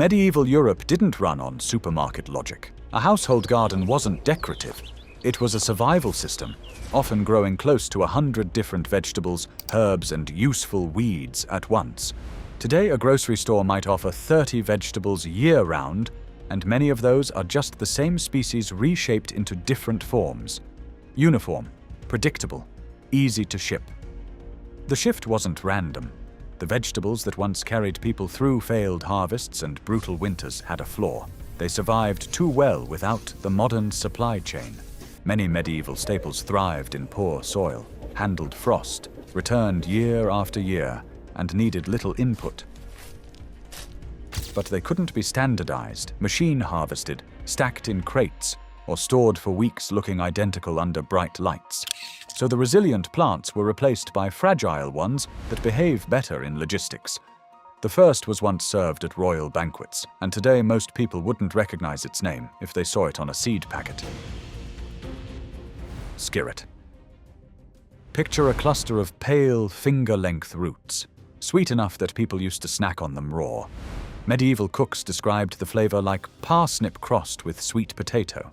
Medieval Europe didn't run on supermarket logic. A household garden wasn't decorative. It was a survival system, often growing close to 100 different vegetables, herbs, and useful weeds at once. Today, a grocery store might offer 30 vegetables year-round, and many of those are just the same species reshaped into different forms. Uniform, predictable, easy to ship. The shift wasn't random. The vegetables that once carried people through failed harvests and brutal winters had a flaw. They survived too well without the modern supply chain. Many medieval staples thrived in poor soil, handled frost, returned year after year, and needed little input. But they couldn't be standardized, machine harvested, stacked in crates, or stored for weeks looking identical under bright lights. So the resilient plants were replaced by fragile ones that behave better in logistics. The first was once served at royal banquets, and today most people wouldn't recognize its name if they saw it on a seed packet. Skirret. Picture a cluster of pale, finger-length roots, sweet enough that people used to snack on them raw. Medieval cooks described the flavor like parsnip crossed with sweet potato,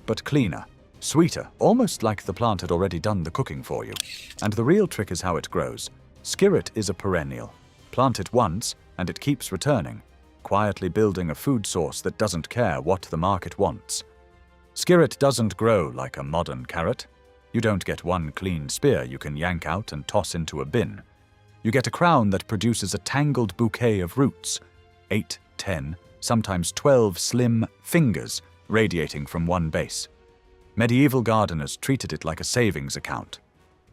but cleaner, sweeter, almost like the plant had already done the cooking for you. And the real trick is how it grows. Skirret is a perennial. Plant it once, and it keeps returning, quietly building a food source that doesn't care what the market wants. Skirret doesn't grow like a modern carrot. You don't get one clean spear you can yank out and toss into a bin. You get a crown that produces a tangled bouquet of roots, 8, 10, sometimes 12 slim fingers radiating from one base. Medieval gardeners treated it like a savings account.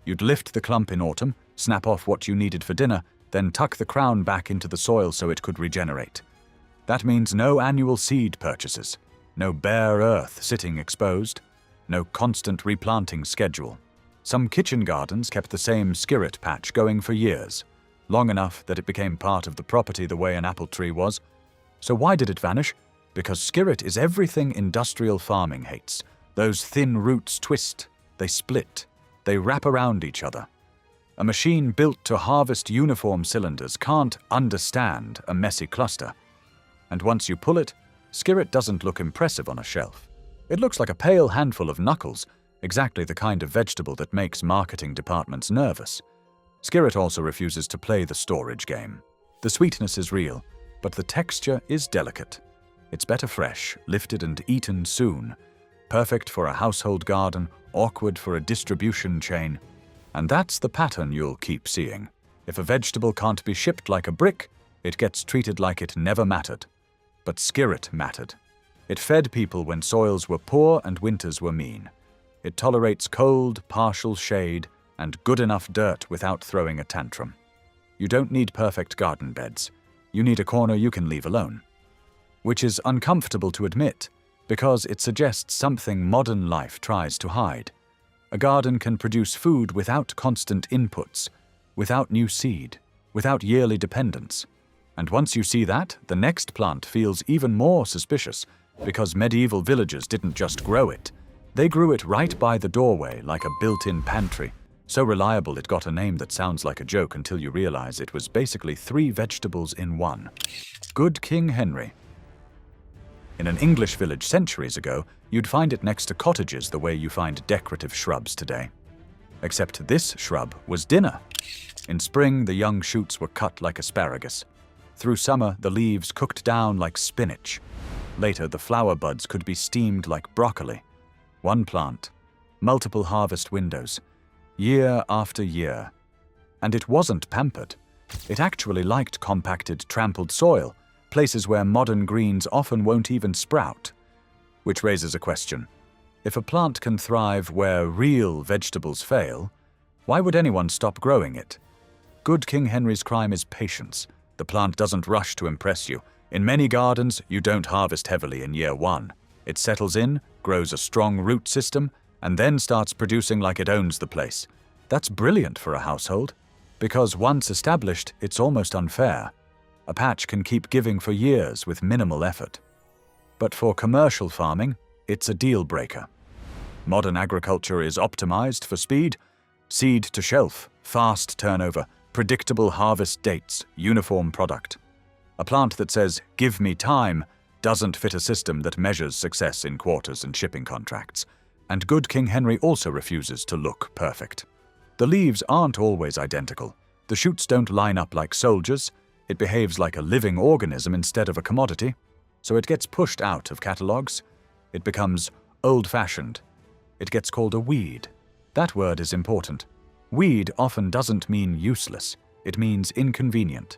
You'd lift the clump in autumn, snap off what you needed for dinner, then tuck the crown back into the soil so it could regenerate. That means no annual seed purchases, no bare earth sitting exposed, no constant replanting schedule. Some kitchen gardens kept the same skirret patch going for years, long enough that it became part of the property the way an apple tree was. So why did it vanish? Because skirret is everything industrial farming hates. Those thin roots twist, they split, they wrap around each other. A machine built to harvest uniform cylinders can't understand a messy cluster. And once you pull it, skirret doesn't look impressive on a shelf. It looks like a pale handful of knuckles, exactly the kind of vegetable that makes marketing departments nervous. Skirret also refuses to play the storage game. The sweetness is real, but the texture is delicate. It's better fresh, lifted and eaten soon. Perfect for a household garden, awkward for a distribution chain. And that's the pattern you'll keep seeing. If a vegetable can't be shipped like a brick, it gets treated like it never mattered. But skirret mattered. It fed people when soils were poor and winters were mean. It tolerates cold, partial shade, and good enough dirt without throwing a tantrum. You don't need perfect garden beds. You need a corner you can leave alone. Which is uncomfortable to admit, because it suggests something modern life tries to hide. A garden can produce food without constant inputs, without new seed, without yearly dependence. And once you see that, the next plant feels even more suspicious, because medieval villagers didn't just grow it. They grew it right by the doorway like a built-in pantry, so reliable it got a name that sounds like a joke until you realize it was basically 3 vegetables in one. Good King Henry. In an English village centuries ago, you'd find it next to cottages the way you find decorative shrubs today. Except this shrub was dinner. In spring, the young shoots were cut like asparagus. Through summer, the leaves cooked down like spinach. Later, the flower buds could be steamed like broccoli. One plant, multiple harvest windows, year after year. And it wasn't pampered. It actually liked compacted, trampled soil, places where modern greens often won't even sprout. Which raises a question. If a plant can thrive where real vegetables fail, why would anyone stop growing it? Good King Henry's crime is patience. The plant doesn't rush to impress you. In many gardens, you don't harvest heavily in year 1. It settles in, grows a strong root system, and then starts producing like it owns the place. That's brilliant for a household, because once established, it's almost unfair. A patch can keep giving for years with minimal effort. But for commercial farming, it's a deal breaker. Modern agriculture is optimized for speed, seed to shelf, fast turnover, predictable harvest dates, uniform product. A plant that says, "Give me time," doesn't fit a system that measures success in quarters and shipping contracts. And good King Henry also refuses to look perfect. The leaves aren't always identical. The shoots don't line up like soldiers. It behaves like a living organism instead of a commodity. So it gets pushed out of catalogues. It becomes old-fashioned. It gets called a weed. That word is important. Weed often doesn't mean useless. It means inconvenient.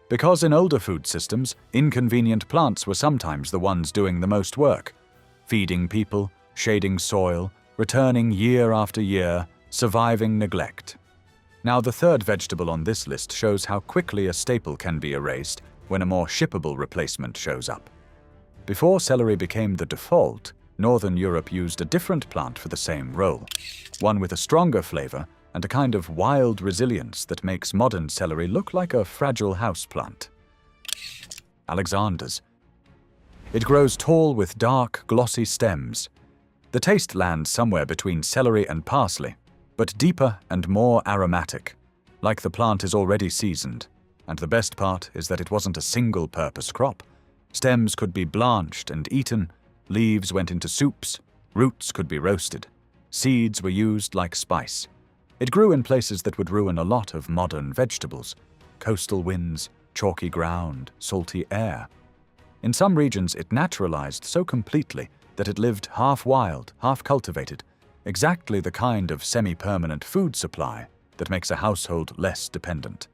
Because in older food systems, inconvenient plants were sometimes the ones doing the most work. Feeding people, shading soil, returning year after year, surviving neglect. Now, the third vegetable on this list shows how quickly a staple can be erased when a more shippable replacement shows up. Before celery became the default, Northern Europe used a different plant for the same role, one with a stronger flavor and a kind of wild resilience that makes modern celery look like a fragile houseplant. Alexander's. It grows tall with dark, glossy stems. The taste lands somewhere between celery and parsley, but deeper and more aromatic, like the plant is already seasoned. And the best part is that it wasn't a single-purpose crop. Stems could be blanched and eaten, leaves went into soups, roots could be roasted, seeds were used like spice. It grew in places that would ruin a lot of modern vegetables: coastal winds, chalky ground, salty air. In some regions it naturalized so completely that it lived half wild, half cultivated, exactly the kind of semi-permanent food supply that makes a household less dependent.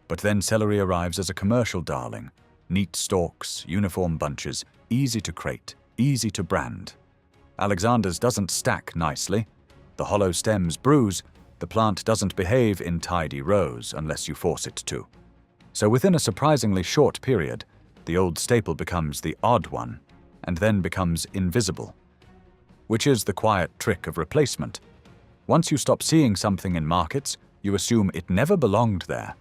But then celery arrives as a commercial darling: neat stalks, uniform bunches, easy to crate, easy to brand. Alexander's doesn't stack nicely. The hollow stems bruise. The plant doesn't behave in tidy rows unless you force it to. So within a surprisingly short period, the old staple becomes the odd one, and then becomes invisible. Which is the quiet trick of replacement. Once you stop seeing something in markets, you assume it never belonged there.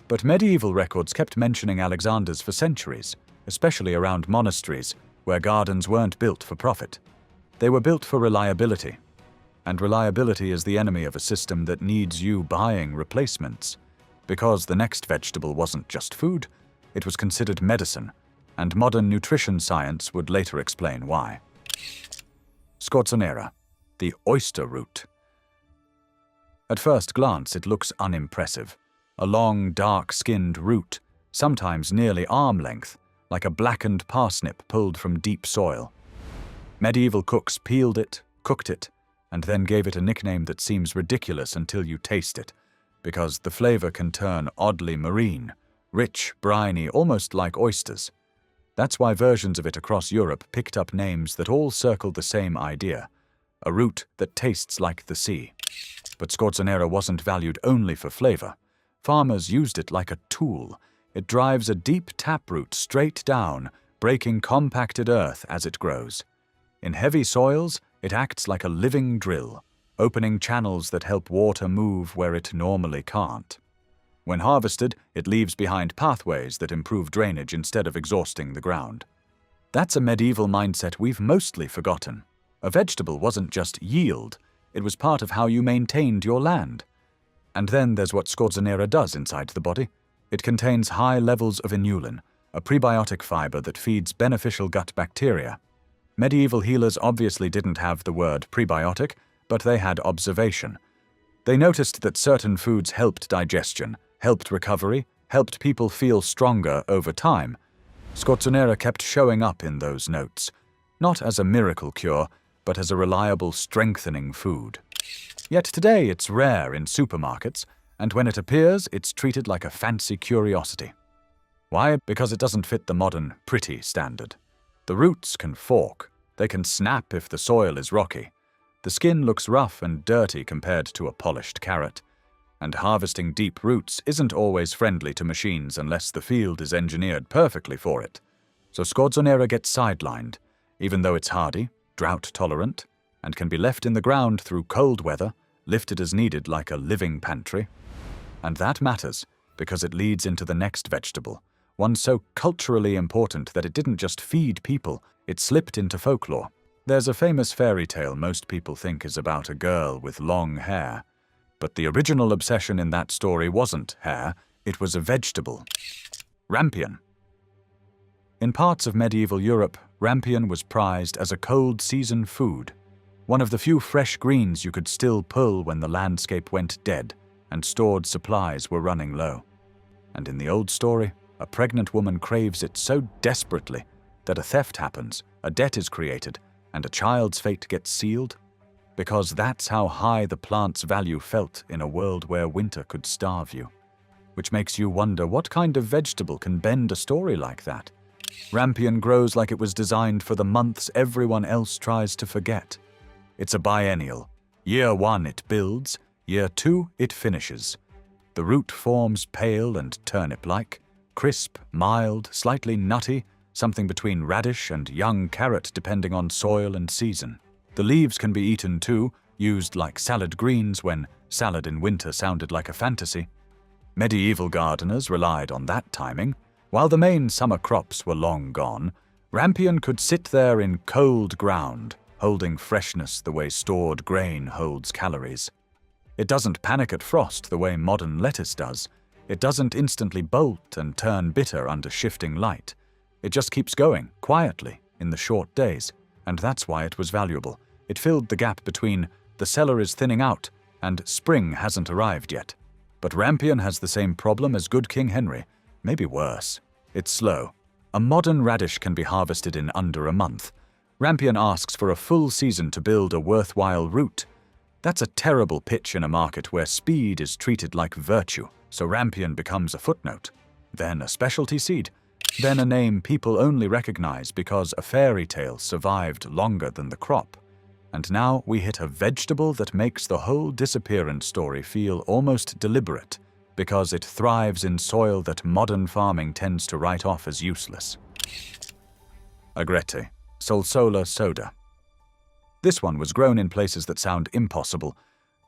But medieval records kept mentioning Alexander's for centuries, especially around monasteries, where gardens weren't built for profit. They were built for reliability. And reliability is the enemy of a system that needs you buying replacements. Because the next vegetable wasn't just food, it was considered medicine, and modern nutrition science would later explain why. Scorzonera, the oyster root. At first glance, it looks unimpressive. A long, dark-skinned root, sometimes nearly arm length, like a blackened parsnip pulled from deep soil. Medieval cooks peeled it, cooked it, and then gave it a nickname that seems ridiculous until you taste it, because the flavor can turn oddly marine, rich, briny, almost like oysters. That's why versions of it across Europe picked up names that all circled the same idea: a root that tastes like the sea. But scorzonera wasn't valued only for flavor. Farmers used it like a tool. It drives a deep taproot straight down, breaking compacted earth as it grows. In heavy soils, it acts like a living drill, opening channels that help water move where it normally can't. When harvested, it leaves behind pathways that improve drainage instead of exhausting the ground. That's a medieval mindset we've mostly forgotten. A vegetable wasn't just yield, it was part of how you maintained your land. And then there's what scorzonera does inside the body. It contains high levels of inulin, a prebiotic fiber that feeds beneficial gut bacteria. Medieval healers obviously didn't have the word prebiotic, but they had observation. They noticed that certain foods helped digestion, helped recovery, helped people feel stronger over time. Scorzonera kept showing up in those notes, not as a miracle cure, but as a reliable strengthening food. Yet today it's rare in supermarkets, and when it appears, it's treated like a fancy curiosity. Why? Because it doesn't fit the modern pretty standard. The roots can fork. They can snap if the soil is rocky. The skin looks rough and dirty compared to a polished carrot. And harvesting deep roots isn't always friendly to machines unless the field is engineered perfectly for it. So scorzonera gets sidelined, even though it's hardy, drought-tolerant, and can be left in the ground through cold weather, lifted as needed like a living pantry. And that matters, because it leads into the next vegetable, one so culturally important that it didn't just feed people, it slipped into folklore. There's a famous fairy tale most people think is about a girl with long hair. But the original obsession in that story wasn't hair, it was a vegetable. Rampion, In parts of medieval Europe, rampion was prized as a cold season food, one of the few fresh greens you could still pull when the landscape went dead and stored supplies were running low. And in the old story, a pregnant woman craves it so desperately that a theft happens, a debt is created, and a child's fate gets sealed, because that's how high the plant's value felt in a world where winter could starve you. Which makes you wonder, what kind of vegetable can bend a story like that? Rampion grows like it was designed for the months everyone else tries to forget. It's a biennial. Year 1 it builds, year 2 it finishes. The root forms pale and turnip-like, crisp, mild, slightly nutty, something between radish and young carrot depending on soil and season. The leaves can be eaten too, used like salad greens when salad in winter sounded like a fantasy. Medieval gardeners relied on that timing. While the main summer crops were long gone, rampion could sit there in cold ground, holding freshness the way stored grain holds calories. It doesn't panic at frost the way modern lettuce does. It doesn't instantly bolt and turn bitter under shifting light. It just keeps going, quietly, in the short days, and that's why it was valuable. It filled the gap between the cellar is thinning out and spring hasn't arrived yet. But rampion has the same problem as good King Henry, maybe worse. It's slow. A modern radish can be harvested in under a month. Rampion asks for a full season to build a worthwhile root. That's a terrible pitch in a market where speed is treated like virtue, so rampion becomes a footnote, then a specialty seed, then a name people only recognize because a fairy tale survived longer than the crop. And now we hit a vegetable that makes the whole disappearance story feel almost deliberate, because it thrives in soil that modern farming tends to write off as useless. Agrete, Solsola soda. This one was grown in places that sound impossible: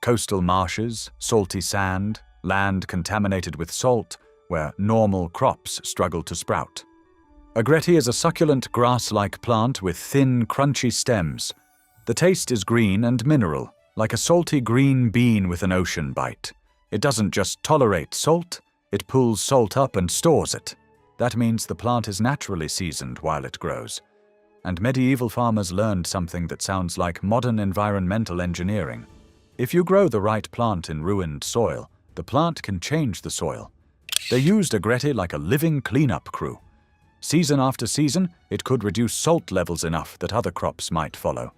coastal marshes, salty sand, land contaminated with salt, where normal crops struggle to sprout. Agrete is a succulent grass-like plant with thin, crunchy stems. The taste is green and mineral, like a salty green bean with an ocean bite. It doesn't just tolerate salt, it pulls salt up and stores it. That means the plant is naturally seasoned while it grows. And medieval farmers learned something that sounds like modern environmental engineering. If you grow the right plant in ruined soil, the plant can change the soil. They used Agrete like a living cleanup crew. Season after season, it could reduce salt levels enough that other crops might follow.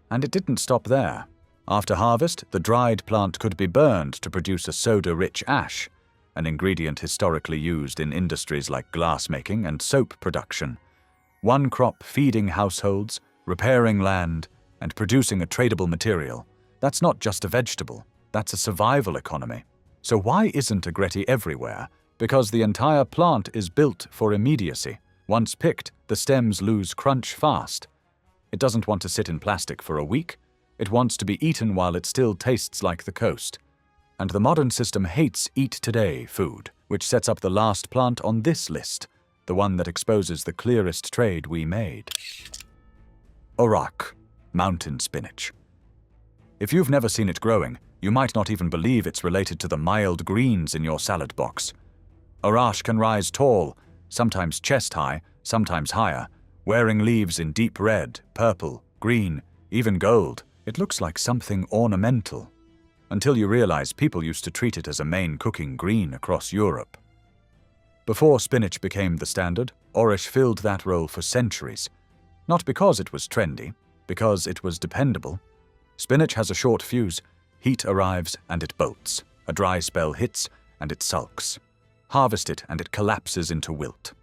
And it didn't stop there. After harvest, the dried plant could be burned to produce a soda-rich ash, an ingredient historically used in industries like glass-making and soap production. One crop feeding households, repairing land, and producing a tradable material. That's not just a vegetable, that's a survival economy. So why isn't Agrete everywhere? Because the entire plant is built for immediacy. Once picked, the stems lose crunch fast. It doesn't want to sit in plastic for a week. It wants to be eaten while it still tastes like the coast. And the modern system hates eat today food, which sets up the last plant on this list, the one that exposes the clearest trade we made. Orach, mountain spinach. If you've never seen it growing, you might not even believe it's related to the mild greens in your salad box. Orach can rise tall, sometimes chest-high, sometimes higher, wearing leaves in deep red, purple, green, even gold. It looks like something ornamental, until you realize people used to treat it as a main cooking green across Europe. Before spinach became the standard, Orach filled that role for centuries. Not because it was trendy, because it was dependable. Spinach has a short fuse. Heat arrives and it bolts. A dry spell hits and it sulks. Harvest it and it collapses into wilt.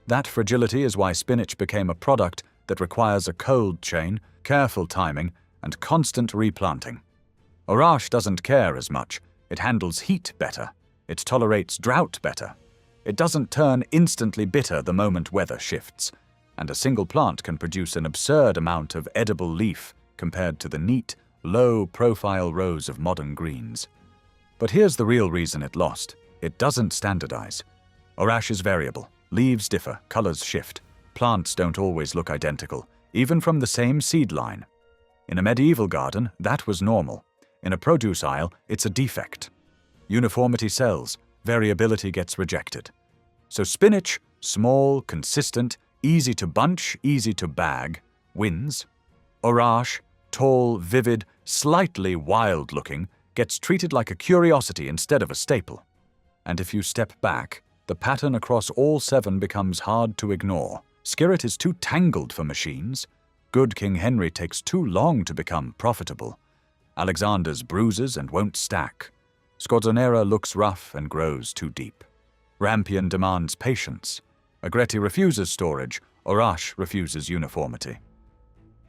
That fragility is why spinach became a product that requires a cold chain, careful timing, and constant replanting. Orach doesn't care as much. It handles heat better. It tolerates drought better. It doesn't turn instantly bitter the moment weather shifts. And a single plant can produce an absurd amount of edible leaf compared to the neat, low-profile rows of modern greens. But here's the real reason it lost. It doesn't standardize. Orach is variable. Leaves differ, colors shift. Plants don't always look identical, even from the same seed line. In a medieval garden, that was normal. In a produce aisle, it's a defect. Uniformity sells, variability gets rejected. So spinach, small, consistent, easy to bunch, easy to bag, wins. Orage, tall, vivid, slightly wild-looking, gets treated like a curiosity instead of a staple. And if you step back, the pattern across all 7 becomes hard to ignore. Skirt is too tangled for machines. Good King Henry takes too long to become profitable. Alexander's bruises and won't stack. Scorzonera looks rough and grows too deep. Rampion demands patience. Agretti refuses storage. Orage refuses uniformity.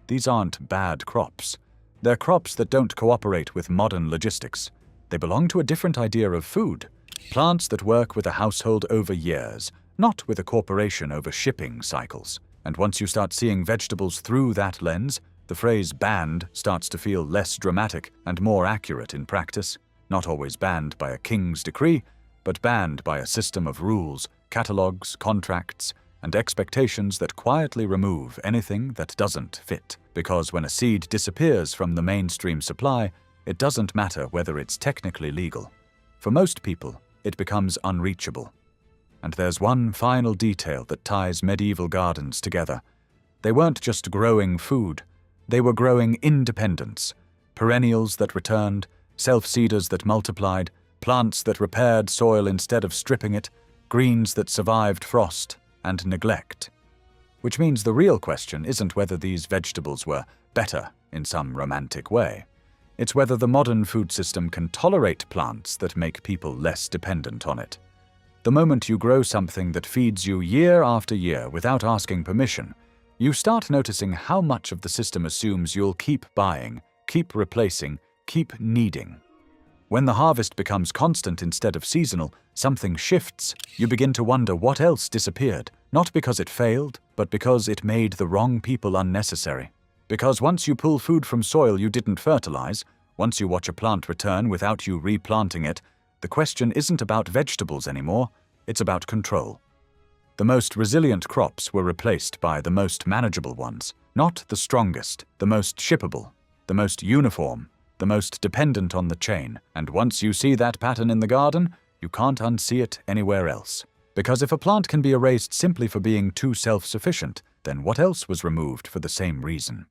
These aren't bad crops. They're crops that don't cooperate with modern logistics. They belong to a different idea of food. Plants that work with a household over years, not with a corporation over shipping cycles. And once you start seeing vegetables through that lens, the phrase banned starts to feel less dramatic and more accurate in practice. Not always banned by a king's decree, but banned by a system of rules, catalogues, contracts, and expectations that quietly remove anything that doesn't fit. Because when a seed disappears from the mainstream supply, it doesn't matter whether it's technically legal. For most people, it becomes unreachable. And there's one final detail that ties medieval gardens together. They weren't just growing food, they were growing independence. Perennials that returned, self-seeders that multiplied, plants that repaired soil instead of stripping it, greens that survived frost and neglect. Which means the real question isn't whether these vegetables were better in some romantic way. It's whether the modern food system can tolerate plants that make people less dependent on it. The moment you grow something that feeds you year after year without asking permission, you start noticing how much of the system assumes you'll keep buying, keep replacing, keep needing. When the harvest becomes constant instead of seasonal, something shifts. You begin to wonder what else disappeared, not because it failed, but because it made the wrong people unnecessary. Because once you pull food from soil you didn't fertilize, once you watch a plant return without you replanting it, the question isn't about vegetables anymore, it's about control. The most resilient crops were replaced by the most manageable ones, not the strongest, the most shippable, the most uniform, the most dependent on the chain. And once you see that pattern in the garden, you can't unsee it anywhere else. Because if a plant can be erased simply for being too self-sufficient, then what else was removed for the same reason?